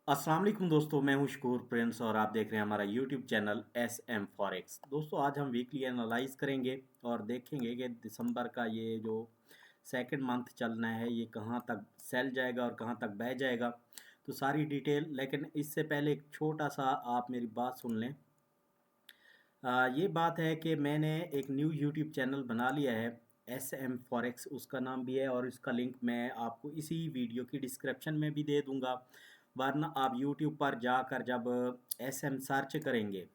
अस्सलाम वालेकुम दोस्तों, मैं हूं शकूर प्रिंस और आप देख रहे हैं हमारा YouTube channel S M Forex. दोस्तों आज हम वीकली एनालाइज करेंगे और देखेंगे कि दिसंबर का ये जो सेकंड मंथ चलना है ये कहां तक सेल जाएगा और कहां तक बह जाएगा, तो सारी डिटेल। लेकिन इससे पहले एक छोटा सा आप मेरी बात सुन लें। ये बात है कि मैंने एक न्यू यूट्यूब चैनल बना लिया है, एस एम फॉरेक्स उसका नाम भी है, और इसका लिंक मैं आपको इसी वीडियो की डिस्क्रिप्शन में भी दे दूंगा। वरना आप यूट्यूब पर जाकर जब एस एम सर्च करेंगे,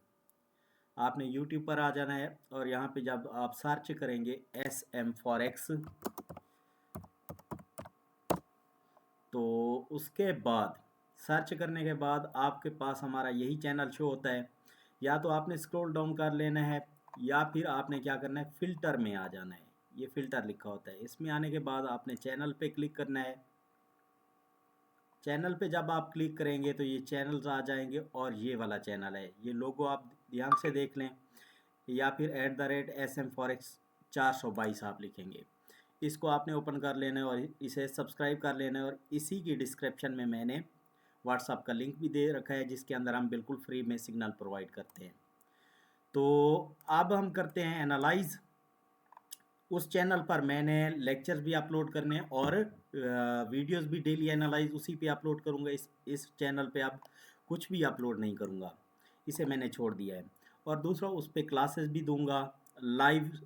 आपने यूट्यूब पर आ जाना है और यहाँ पे जब आप सर्च करेंगे एस एम फॉरेक्स, तो उसके बाद सर्च करने के बाद आपके पास हमारा यही चैनल शो होता है। या तो आपने स्क्रॉल डाउन कर लेना है या फिर आपने क्या करना है, फ़िल्टर में आ जाना है। ये फ़िल्टर लिखा होता है, इसमें आने के बाद आपने चैनल पे क्लिक करना है। चैनल पे जब आप क्लिक करेंगे तो ये चैनल्स आ जाएंगे और ये वाला चैनल है, ये लोगो आप ध्यान से देख लें, या फिर @SM4X422 आप लिखेंगे। इसको आपने ओपन कर लेना है और इसे सब्सक्राइब कर लेना है। और इसी की डिस्क्रिप्शन में मैंने व्हाट्सअप का लिंक भी दे रखा है, जिसके अंदर हम बिल्कुल फ्री में सिग्नल प्रोवाइड करते हैं। तो अब हम करते हैं एनालाइज। उस चैनल पर मैंने लेक्चर्स भी अपलोड करने हैं और वीडियोस भी डेली एनालाइज उसी पे अपलोड करूँगा। इस चैनल पे अब कुछ भी अपलोड नहीं करूँगा, इसे मैंने छोड़ दिया है। और दूसरा, उस पे क्लासेस भी दूंगा, लाइव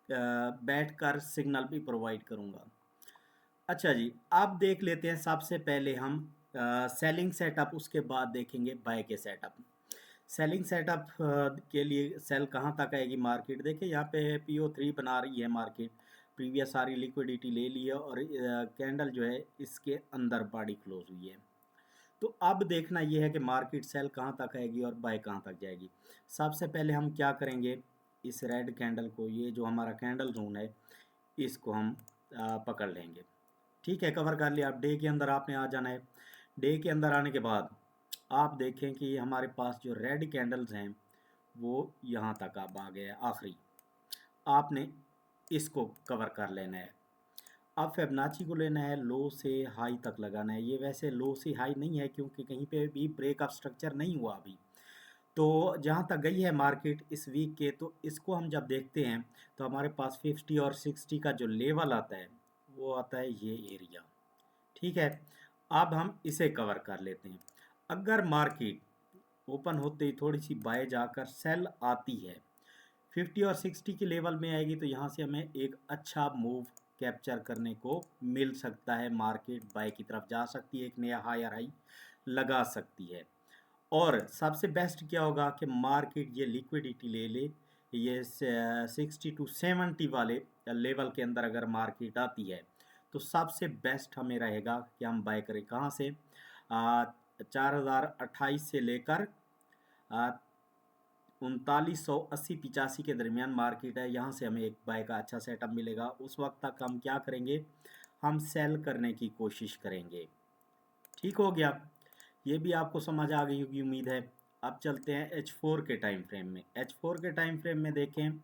बैठकर सिग्नल भी प्रोवाइड करूँगा। अच्छा जी, अब देख लेते हैं सबसे पहले हम सेलिंग सेटअप, उसके बाद देखेंगे बाय के सेटअप। सेलिंग सेटअप के लिए सेल कहाँ तक आएगी मार्केट, देखिए यहाँ पे PO3 बना रही है मार्केट। प्रीवियस सारी लिक्विडिटी ले ली है और कैंडल जो है इसके अंदर बॉडी क्लोज हुई है। तो अब देखना ये है कि मार्केट सेल कहाँ तक आएगी और बाय कहाँ तक जाएगी। सबसे पहले हम क्या करेंगे, इस रेड कैंडल को, ये जो हमारा कैंडल जोन है, इसको हम पकड़ लेंगे। ठीक है, कवर कर लिया। अब डे के अंदर आपने आ जाना है। डे के अंदर आने के बाद आप देखें कि हमारे पास जो रेड कैंडल्स हैं वो यहाँ तक अब आ गया आखिरी। आपने इसको कवर कर लेना है। अब फिबोनाची को लेना है, लो से हाई तक लगाना है। ये वैसे लो से हाई नहीं है क्योंकि कहीं पे भी ब्रेकअप स्ट्रक्चर नहीं हुआ अभी। तो जहाँ तक गई है मार्केट इस वीक के, तो इसको हम जब देखते हैं तो हमारे पास 50 और 60 का जो लेवल आता है वो आता है ये एरिया। ठीक है, अब हम इसे कवर कर लेते हैं। अगर मार्केट ओपन होते ही थोड़ी सी बाय जाकर सेल आती है, 50 और 60 के लेवल में आएगी, तो यहाँ से हमें एक अच्छा मूव कैप्चर करने को मिल सकता है। मार्केट बाय की तरफ जा सकती है, एक नया हायर हाई लगा सकती है। और सबसे बेस्ट क्या होगा कि मार्केट ये लिक्विडिटी ले ले, ये 60 टू 70 वाले लेवल के अंदर अगर मार्केट आती है तो सबसे बेस्ट हमें रहेगा कि हम बाय करें कहाँ से, 4028 से लेकर 3980-85 के दरमियान मार्केट है। यहाँ से हमें एक बाय का अच्छा सेटअप मिलेगा। उस वक्त तक हम क्या करेंगे, हम सेल करने की कोशिश करेंगे। ठीक हो गया, ये भी आपको समझ आ गई होगी उम्मीद है। अब चलते हैं H4 के टाइम फ्रेम में। H4 के टाइम फ्रेम में देखें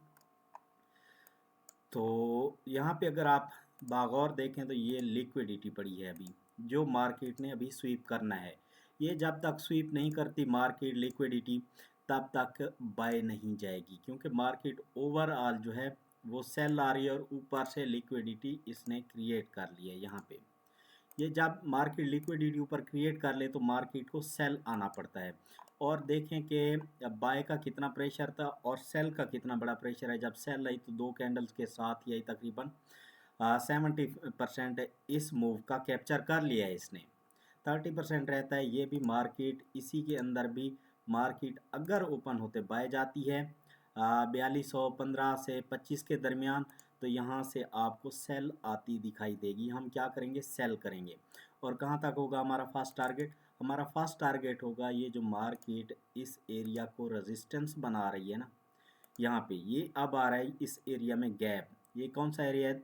तो यहाँ पे अगर आप बागौर देखें तो ये लिक्विडिटी पड़ी है अभी, जो मार्केट ने अभी स्वीप करना है। ये जब तक स्वीप नहीं करती मार्केट लिक्विडिटी, तब तक बाय नहीं जाएगी, क्योंकि मार्केट ओवरऑल जो है वो सेल आ रही है और ऊपर से लिक्विडिटी इसने क्रिएट कर ली है यहाँ पे। ये जब मार्केट लिक्विडिटी ऊपर क्रिएट कर ले तो मार्केट को सेल आना पड़ता है। और देखें कि बाय का कितना प्रेशर था और सेल का कितना बड़ा प्रेशर है। जब सेल आई तो दो कैंडल्स के साथ ही आई, तकरीबन 70% इस मूव का कैप्चर कर लिया है इसने। 30% रहता है, ये भी मार्केट इसी के अंदर भी मार्केट अगर ओपन होते बाय जाती है 4215 से 25 के दरमियान, तो यहाँ से आपको सेल आती दिखाई देगी। हम क्या करेंगे, सेल करेंगे। और कहाँ तक होगा हमारा फर्स्ट टारगेट, हमारा फर्स्ट टारगेट होगा ये जो मार्केट इस एरिया को रेजिस्टेंस बना रही है ना, यहाँ पे ये अब आ रहा है इस एरिया में गैप। ये कौन सा एरिया है,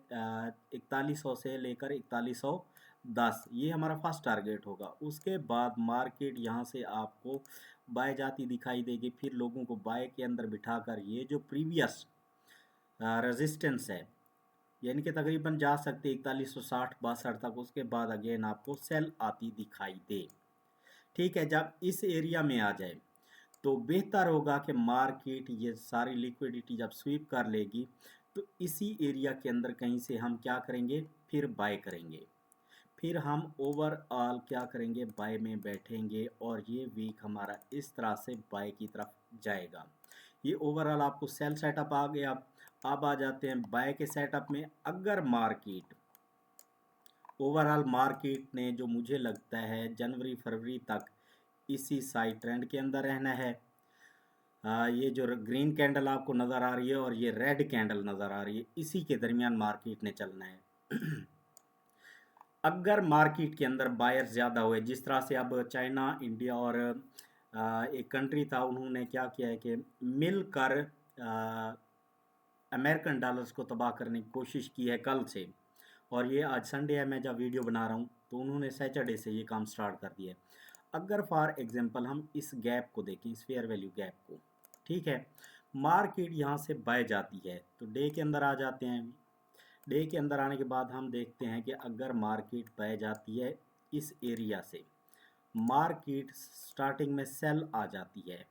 4100 से लेकर 4110, ये हमारा फर्स्ट टारगेट होगा। उसके बाद मार्केट यहाँ से आपको बाय जाती दिखाई देगी, फिर लोगों को बाय के अंदर बिठाकर ये जो प्रीवियस रेजिस्टेंस है, यानी कि तकरीबन जा सकते 4160-62 तक, उसके बाद अगेन आपको सेल आती दिखाई दे। ठीक है, जब इस एरिया में आ जाए तो बेहतर होगा कि मार्केट ये सारी लिक्विडिटी जब स्वीप कर लेगी तो इसी एरिया के अंदर कहीं से हम क्या करेंगे, फिर बाय करेंगे। फिर हम ओवरऑल क्या करेंगे, बाय में बैठेंगे और ये वीक हमारा इस तरह से बाय की तरफ जाएगा। ये ओवरऑल आपको सेल सेटअप आ गया। अब आ जाते हैं बाय के सेटअप में। अगर मार्केट ओवरऑल मार्केट ने जो मुझे लगता है जनवरी फरवरी तक इसी साइड ट्रेंड के अंदर रहना है। ये जो ग्रीन कैंडल आपको नज़र आ रही है और ये रेड कैंडल नज़र आ रही है, इसी के दरमियान मार्केट ने चलना है। अगर मार्केट के अंदर बायर ज़्यादा हुए, जिस तरह से अब चाइना, इंडिया और एक कंट्री था, उन्होंने क्या किया है कि मिलकर अमेरिकन डॉलर्स को तबाह करने की कोशिश की है कल से। और ये आज संडे है, मैं जब वीडियो बना रहा हूँ तो उन्होंने सैटरडे से ये काम स्टार्ट कर दिया है। अगर फॉर एग्जांपल हम इस गैप को देखें, इस फेयर वैल्यू गैप को, ठीक है, मार्केट यहाँ से बाय जाती है तो डे के अंदर आ जाते हैं। डे के अंदर आने के बाद हम देखते हैं कि अगर मार्केट बाय जाती है इस एरिया से, मार्केट स्टार्टिंग में सेल आ जाती है।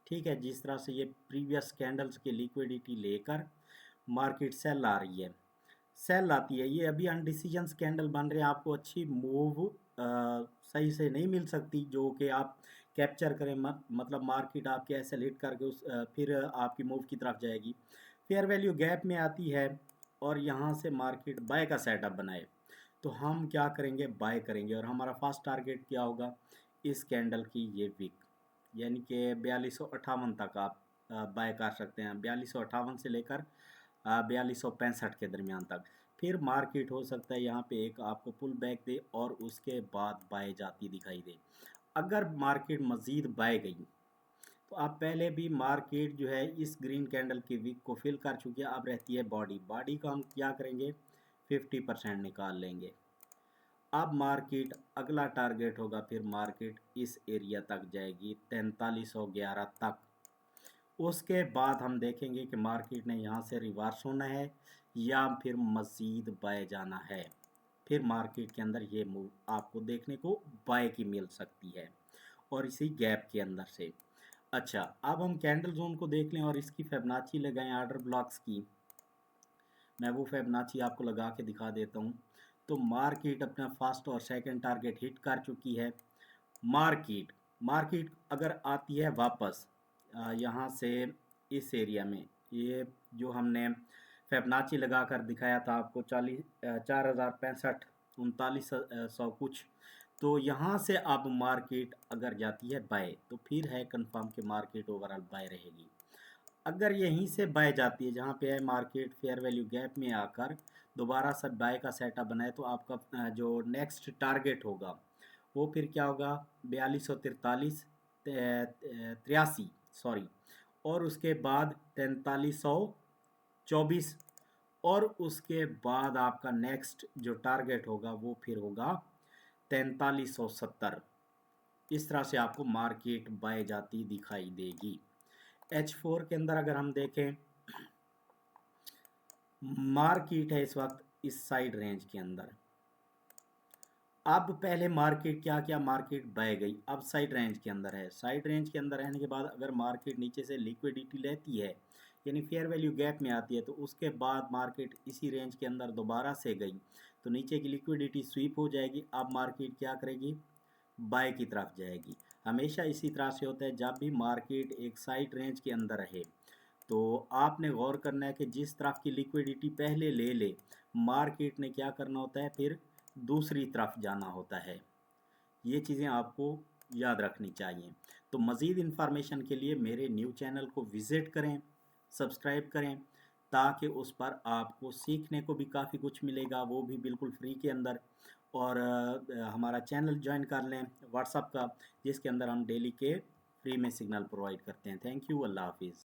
ठीक है, जिस तरह से ये प्रीवियस कैंडल्स के लिक्विडिटी लेकर मार्केट सेल आ रही है, सेल आती है। ये अभी अनडिसीजन कैंडल बन रहे हैं, आपको अच्छी मूव सही से नहीं मिल सकती जो कि आप कैप्चर करें। मतलब मार्केट आपके ऐसे हिट करके फिर आपकी मूव की तरफ जाएगी। फेयर वैल्यू गैप में आती है और यहाँ से मार्केट बाय का सेटअप बनाए तो हम क्या करेंगे, बाय करेंगे। और हमारा फर्स्ट टारगेट क्या होगा, इस कैंडल की ये वीक, यानी कि 4258 तक आप बाय कर सकते हैं। 4258 से लेकर 4265 के दरमियान तक। फिर मार्केट हो सकता है यहाँ पे एक आपको पुल बैक दे और उसके बाद बाय जाती दिखाई दे। अगर मार्केट मज़ीद बाय गई तो आप पहले भी मार्केट जो है इस ग्रीन कैंडल की वीक को फिल कर चुकी है। अब रहती है बॉडी को हम क्या करेंगे, 50% निकाल लेंगे। अब मार्केट अगला टारगेट होगा, फिर मार्केट इस एरिया तक जाएगी 4311 तक। उसके बाद हम देखेंगे कि मार्केट ने यहाँ से रिवर्स होना है या फिर मज़ीद बाय जाना है। फिर मार्केट के अंदर ये मूव आपको देखने को बाय की मिल सकती है और इसी गैप के अंदर से। अच्छा, अब हम कैंडल जोन को देख लें और इसकी फिबोनाची लगाएं आर्डर ब्लॉक्स की। मैं वो फिबोनाची आपको लगा के दिखा देता हूँ। तो मार्केट अपना फर्स्ट और सेकंड टारगेट हिट कर चुकी है। मार्केट मार्केट अगर आती है वापस यहाँ से इस एरिया में, ये जो हमने फिबोनाची लगा कर दिखाया था आपको 4065 3900 कुछ, तो यहाँ से अब मार्केट अगर जाती है बाय तो फिर है कंफर्म कि मार्केट ओवरऑल बाय रहेगी। अगर यहीं से बाय जाती है, जहाँ पे है मार्केट फेयर वैल्यू गैप में आकर दोबारा से बाय का सेटअप बनाए, तो आपका जो नेक्स्ट टारगेट होगा वो फिर क्या होगा, 4243 83 सॉरी, और उसके बाद 4324, और उसके बाद आपका नेक्स्ट जो टारगेट होगा वो फिर होगा 4370। इस तरह से आपको मार्केट बाय जाती दिखाई देगी। H4 के अंदर अगर हम देखें, मार्केट है इस वक्त इस साइड रेंज के अंदर। अब पहले मार्केट क्या मार्केट बाय गई, अब साइड रेंज के अंदर है। साइड रेंज के अंदर रहने के बाद अगर मार्केट नीचे से लिक्विडिटी लेती है, यानी फेयर वैल्यू गैप में आती है, तो उसके बाद मार्केट इसी रेंज के अंदर दोबारा से गई तो नीचे की लिक्विडिटी स्वीप हो जाएगी। अब मार्केट क्या करेगी, बाय की तरफ जाएगी। हमेशा इसी तरह से होता है, जब भी मार्केट एक साइड रेंज के अंदर रहे तो आपने गौर करना है कि जिस तरफ की लिक्विडिटी पहले ले ले, मार्केट ने क्या करना होता है, फिर दूसरी तरफ जाना होता है। ये चीज़ें आपको याद रखनी चाहिए। तो मज़ीद इन्फॉर्मेशन के लिए मेरे न्यू चैनल को विज़िट करें, सब्सक्राइब करें, ताकि उस पर आपको सीखने को भी काफ़ी कुछ मिलेगा, वो भी बिल्कुल फ्री के अंदर। और हमारा चैनल ज्वाइन कर लें व्हाट्सअप का, जिसके अंदर हम डेली के फ्री में सिग्नल प्रोवाइड करते हैं। थैंक यू, अल्लाह हाफिज़।